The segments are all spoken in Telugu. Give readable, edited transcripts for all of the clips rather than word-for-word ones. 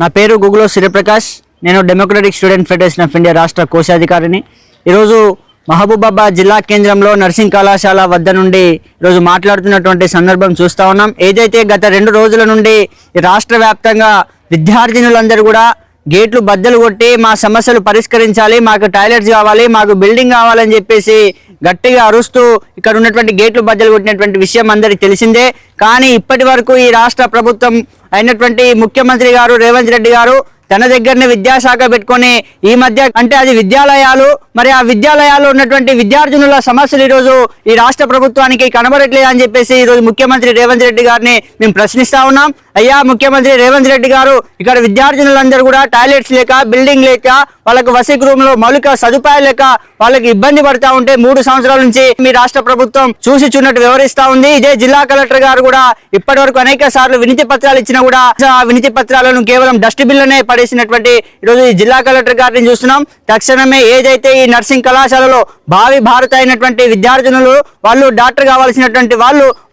నా పేరు గుగులో సూర్యప్రకాష్. నేను democratic student federation of India రాష్ట్ర కోశాధికారిని. ఈరోజు మహబూబాబాద్ జిల్లా కేంద్రంలో నర్సింగ్ కళాశాల వద్ద నుండి ఈరోజు మాట్లాడుతున్నటువంటి సందర్భం చూస్తూ ఉన్నాం. ఏదైతే గత 2 రోజుల నుండి రాష్ట్ర వ్యాప్తంగా విద్యార్థినులందరూ కూడా గేట్లు బద్దలు కొట్టి మా సమస్యలు పరిష్కరించాలి, మాకు టాయిలెట్స్ కావాలి, మాకు బిల్డింగ్ కావాలని చెప్పేసి గట్టిగా అరుస్తూ ఇక్కడ ఉన్నటువంటి గేట్లు బద్దలు కొట్టినటువంటి విషయం అందరికీ తెలిసిందే. కానీ ఇప్పటి వరకు ఈ రాష్ట్ర ప్రభుత్వం అయినటువంటి ముఖ్యమంత్రి గారు రేవంత్ రెడ్డి గారు తన దగ్గరనే విద్యాశాఖ పెట్టుకొని ఈ మధ్య అంటే అది విద్యాలయాలు, మరి ఆ విద్యాలయాల్లో ఉన్నటువంటి విద్యార్థినుల సమస్యలు ఈరోజు ఈ రాష్ట్ర ప్రభుత్వానికి కనబడట్లేదు అని చెప్పేసి ఈరోజు ముఖ్యమంత్రి రేవంత్ రెడ్డి గారిని మేము ప్రశ్నిస్తా ఉన్నాం. అయ్యా ముఖ్యమంత్రి రేవంత్ రెడ్డి గారు, ఇక్కడ విద్యార్థినులందరూ కూడా టాయిలెట్స్ లేక, బిల్డింగ్ లేక, వాళ్ళకు వసతి రూమ్ లో మౌలిక సదుపాయాలు లేక వాళ్ళకి ఇబ్బంది పడతా ఉంటే 3 సంవత్సరాల నుంచి మీ రాష్ట్ర ప్రభుత్వం చూసి చూన్నట్టు వ్యవహరిస్తా ఉంది. ఇదే జిల్లా కలెక్టర్ గారు కూడా ఇప్పటి వరకు అనేక సార్లు వినతి పత్రాలు ఇచ్చినా కూడా ఆ వినతి పత్రాలను కేవలం డస్ట్బిన్ లోనే పడేసినటువంటి ఈరోజు ఈ జిల్లా కలెక్టర్ గారిని చూస్తున్నాం. తక్షణమే ఏదైతే ఈ నర్సింగ్ కళాశాలలో భావి భారత అయినటువంటి విద్యార్థినులు వాళ్ళు డాక్టర్ కావాల్సినటువంటి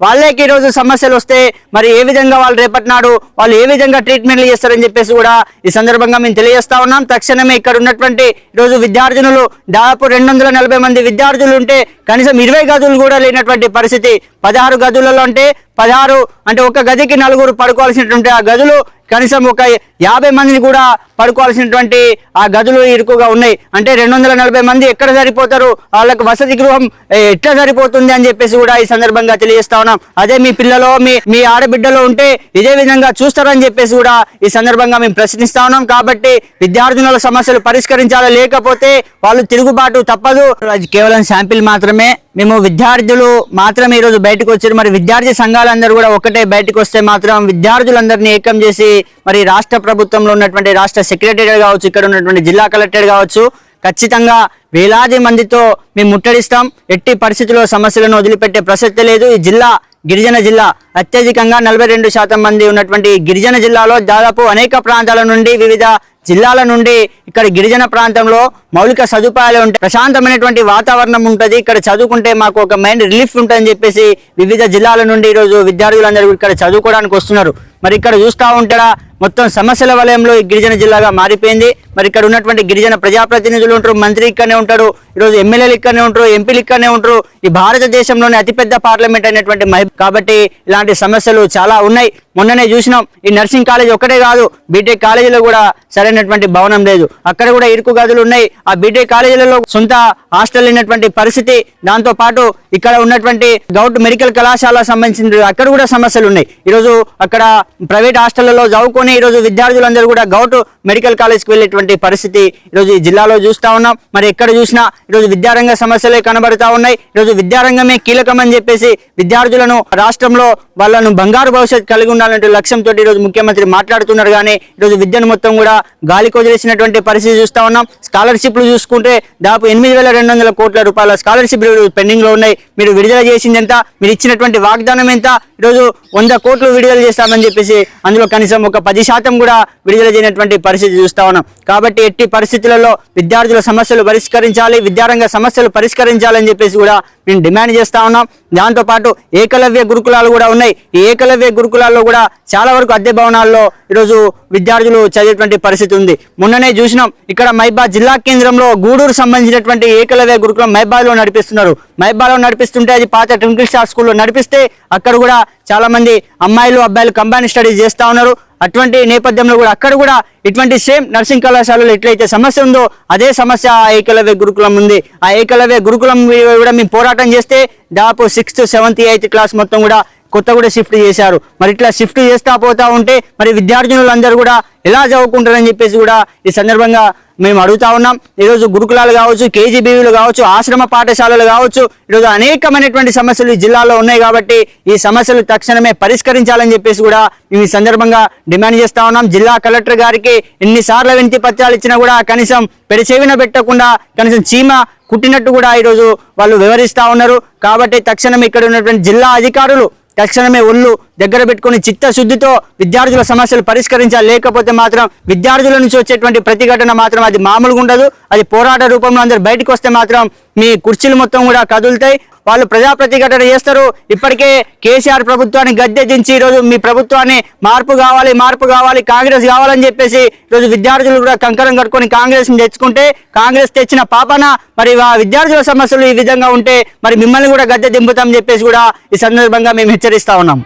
వాళ్ళకి ఈరోజు సమస్యలు వస్తే మరి ఏ విధంగా వాళ్ళు రేపటి నాడు వాళ్ళు ఏ విధంగా ట్రీట్మెంట్లు చేస్తారని చెప్పేసి కూడా ఈ సందర్భంగా మేము తెలియజేస్తా ఉన్నాం. తక్షణమే ఇక్కడ ఉన్నటువంటి ఈరోజు విద్యార్థినులు దాదాపు 240 మంది విద్యార్థులు ఉంటే కనీసం 20 గదులు కూడా లేనటువంటి పరిస్థితి. 16 గదులలో అంటే 16 అంటే ఒక గదికి 4 పడుకోవాల్సినటువంటి ఆ గదులు కనీసం ఒక 50 మందిని కూడా పడుకోవాల్సినటువంటి ఆ గదులు ఇరుకుగా ఉన్నాయి. అంటే 240 మంది ఎక్కడ సరిపోతారు, వాళ్ళకి వసతి గృహం ఎట్లా సరిపోతుంది అని చెప్పేసి కూడా ఈ సందర్భంగా తెలియజేస్తా ఉన్నాం. అదే మీ పిల్లలో మీ ఆడబిడ్డలో ఉంటే ఇదే విధంగా చూస్తారని చెప్పేసి కూడా ఈ సందర్భంగా మేము ప్రశ్నిస్తా ఉన్నాం. కాబట్టి విద్యార్థినుల సమస్యలు పరిష్కరించాలి, లేకపోతే వాళ్ళు తిరుగుబాటు తప్పదు. అది కేవలం శాంపిల్ మాత్రమే. మేము విద్యార్థులు మాత్రమే ఈరోజు బయటకు వచ్చారు. మరి విద్యార్థి సంఘాలందరూ కూడా ఒకటే బయటకు వస్తే మాత్రం విద్యార్థులందరినీ ఏకం చేసి మరి రాష్ట్ర ప్రభుత్వంలో ఉన్నటువంటి రాష్ట్ర సెక్రటరీ కావచ్చు, ఇక్కడ ఉన్నటువంటి జిల్లా కలెక్టర్ కావచ్చు, ఖచ్చితంగా వేలాది మందితో మేము ముట్టడిస్తాం. ఎట్టి పరిస్థితుల్లో సమస్యలను వదిలిపెట్టే ప్రసక్తి లేదు. ఈ జిల్లా గిరిజన జిల్లా, అత్యధికంగా 42% మంది ఉన్నటువంటి గిరిజన జిల్లాలో దాదాపు అనేక ప్రాంతాల నుండి వివిధ జిల్లాల నుండి ఇక్కడ గిరిజన ప్రాంతంలో మౌలిక సదుపాయాలు ఉంటాయి, ప్రశాంతమైనటువంటి వాతావరణం ఉంటుంది, ఇక్కడ చదువుకుంటే మాకు ఒక మైండ్ రిలీఫ్ ఉంటుందని చెప్పేసి వివిధ జిల్లాల నుండి ఈరోజు విద్యార్థులందరూ ఇక్కడ చదువుకోవడానికి వస్తున్నారు. మరి ఇక్కడ చూస్తూ ఉంటారా మొత్తం సమస్యల వలయంలో ఈ గిరిజన జిల్లాగా మారిపోయింది. మరి ఇక్కడ ఉన్నటువంటి గిరిజన ప్రజాప్రతినిధులు ఉంటారు, మంత్రి ఇక్కడనే ఉంటారు, ఈరోజు ఎమ్మెల్యేలు ఇక్కడనే ఉంటారు, ఎంపీలు ఇక్కడనే ఉంటారు. ఈ భారతదేశంలోనే అతిపెద్ద పార్లమెంట్ అయినటువంటి కాబట్టి ఇలాంటి సమస్యలు చాలా ఉన్నాయి. మొన్ననే చూసినాం, ఈ నర్సింగ్ కాలేజ్ ఒక్కటే కాదు, బీటెక్ కాలేజీలో కూడా సరైనటువంటి భవనం లేదు, అక్కడ కూడా ఇరుకు గదులు ఉన్నాయి. ఆ బీటెక్ కాలేజీలలో సొంత హాస్టల్ అయినటువంటి పరిస్థితి, దాంతో పాటు ఇక్కడ ఉన్నటువంటి గౌట్ మెడికల్ కళాశాల సంబంధించిన అక్కడ కూడా సమస్యలు ఉన్నాయి. ఈరోజు అక్కడ ప్రైవేట్ హాస్టళ్లలో చదువుకొని ఈరోజు విద్యార్థులందరూ కూడా గౌట్ మెడికల్ కాలేజ్కి వెళ్ళేటువంటి పరిస్థితి ఈరోజు ఈ జిల్లాలో చూస్తా ఉన్నాం. మరి ఎక్కడ చూసినా ఈరోజు విద్యారంగ సమస్యలే కనబడతా ఉన్నాయి. ఈరోజు విద్యారంగమే కీలకం అని చెప్పేసి విద్యార్థులను రాష్ట్రంలో వాళ్ళను బంగారు భవిష్యత్తు కలిగి ఉండాలంటే లక్ష్యంతో ఈరోజు ముఖ్యమంత్రి మాట్లాడుతున్నారు. కానీ ఈరోజు విద్యను మొత్తం కూడా గాలికి వదిలేసినటువంటి పరిస్థితి చూస్తా ఉన్నాం. స్కాలర్షిప్లు చూసుకుంటే దాదాపు 8,200 కోట్ల రూపాయల స్కాలర్షిప్ పెండింగ్ లో ఉన్నాయి. మీరు విడుదల చేసింది ఎంత, మీరు ఇచ్చినటువంటి వాగ్దానం ఎంత? ఈరోజు 100 కోట్లు విడుదల చేస్తామని చెప్పేసి అందులో కనీసం ఒక 10% కూడా విడుదల చేయనటువంటి పరిస్థితి చూస్తా ఉన్నాం. కాబట్టి ఎట్టి పరిస్థితులలో విద్యార్థుల సమస్యలు పరిష్కరించాలి, విద్యారంగ సమస్యలు పరిష్కరించాలని చెప్పేసి కూడా మేము డిమాండ్ చేస్తా ఉన్నాం. దాంతోపాటు ఏకలవ్య గురుకులాలు కూడా ఉన్నాయి. ఈ ఏకలవ్య గురుకులాల్లో కూడా చాలా వరకు అద్దె భవనాల్లో ఈరోజు విద్యార్థులు చదివేటువంటి పరిస్థితి ఉంది. మొన్ననే చూసినాం, ఇక్కడ మైబాద్ జిల్లా కేంద్రంలో గూడూరు సంబంధించినటువంటి ఏకలవ్య గురుకులం మైబాద్లో నడిపిస్తున్నారు. మైబాద్లో నడిపిస్తుంటే అది పాత ట్వింకిల్ స్టార్ స్కూల్లో నడిపిస్తే అక్కడ కూడా చాలా మంది అమ్మాయిలు అబ్బాయిలు కంబైన్ స్టడీస్ చేస్తా ఉన్నారు. అటువంటి నేపథ్యంలో కూడా అక్కడ కూడా ఇటువంటి సేమ్ నర్సింగ్ కళాశాలలో ఎట్లయితే సమస్య ఉందో అదే సమస్య ఆ ఏకలవ్య గురుకులం ఉంది. ఆ ఏకలవ్య గురుకులం కూడా మేము పోరాటం చేస్తే దాదాపు 6th, 7th, 8th క్లాస్ మొత్తం కూడా కొత్తగూడ షిఫ్ట్ చేశారు. మరి ఇట్లా షిఫ్ట్ చేస్తా పోతా ఉంటే మరి విద్యార్థినులందరూ కూడా ఎలా చదువుకుంటారని చెప్పేసి కూడా ఈ సందర్భంగా మేము అడుగుతా ఉన్నాం. ఈరోజు గురుకులాలు కావచ్చు, కేజీబీవీలు కావచ్చు, ఆశ్రమ పాఠశాలలు కావచ్చు, ఈరోజు అనేకమైనటువంటి సమస్యలు ఈ జిల్లాలో ఉన్నాయి. కాబట్టి ఈ సమస్యలు తక్షణమే పరిష్కరించాలని చెప్పేసి కూడా మేము ఈ సందర్భంగా డిమాండ్ చేస్తా ఉన్నాం. జిల్లా కలెక్టర్ గారికి ఎన్నిసార్లు వినతి పత్రాలు ఇచ్చినా కూడా కనీసం పెడచెవిన పెట్టకుండా కనీసం చీమ కుట్టినట్టు కూడా ఈరోజు వాళ్ళు వివరిస్తా ఉన్నారు. కాబట్టి తక్షణం ఇక్కడ ఉన్నటువంటి జిల్లా అధికారులు తక్షణమే ఒళ్ళు దగ్గర పెట్టుకుని చిత్తశుద్ధితో విద్యార్థుల సమస్యలు పరిష్కరించాలి. లేకపోతే మాత్రం విద్యార్థుల నుంచి వచ్చేటువంటి ప్రతిఘటన మాత్రం అది మామూలుగా ఉండదు. అది పోరాట రూపంలో అందరు బయటకు వస్తే మాత్రం మీ కుర్చీలు మొత్తం కూడా కదులుతాయి. వాళ్ళు ప్రజా ప్రతిఘటన చేస్తారు. ఇప్పటికే కేసీఆర్ ప్రభుత్వాన్ని గద్దెదించి ఈరోజు మీ ప్రభుత్వాన్ని మార్పు కావాలి కాంగ్రెస్ కావాలని చెప్పేసి ఈరోజు విద్యార్థులు కూడా కంకణం కట్టుకొని కాంగ్రెస్ తెచ్చుకుంటే కాంగ్రెస్ తెచ్చిన పాపన మరి ఆ విద్యార్థుల సమస్యలు ఈ విధంగా ఉంటే మరి మిమ్మల్ని కూడా గద్దె దింపుతామని చెప్పేసి కూడా ఈ సందర్భంగా మేము హెచ్చరిస్తా ఉన్నాం.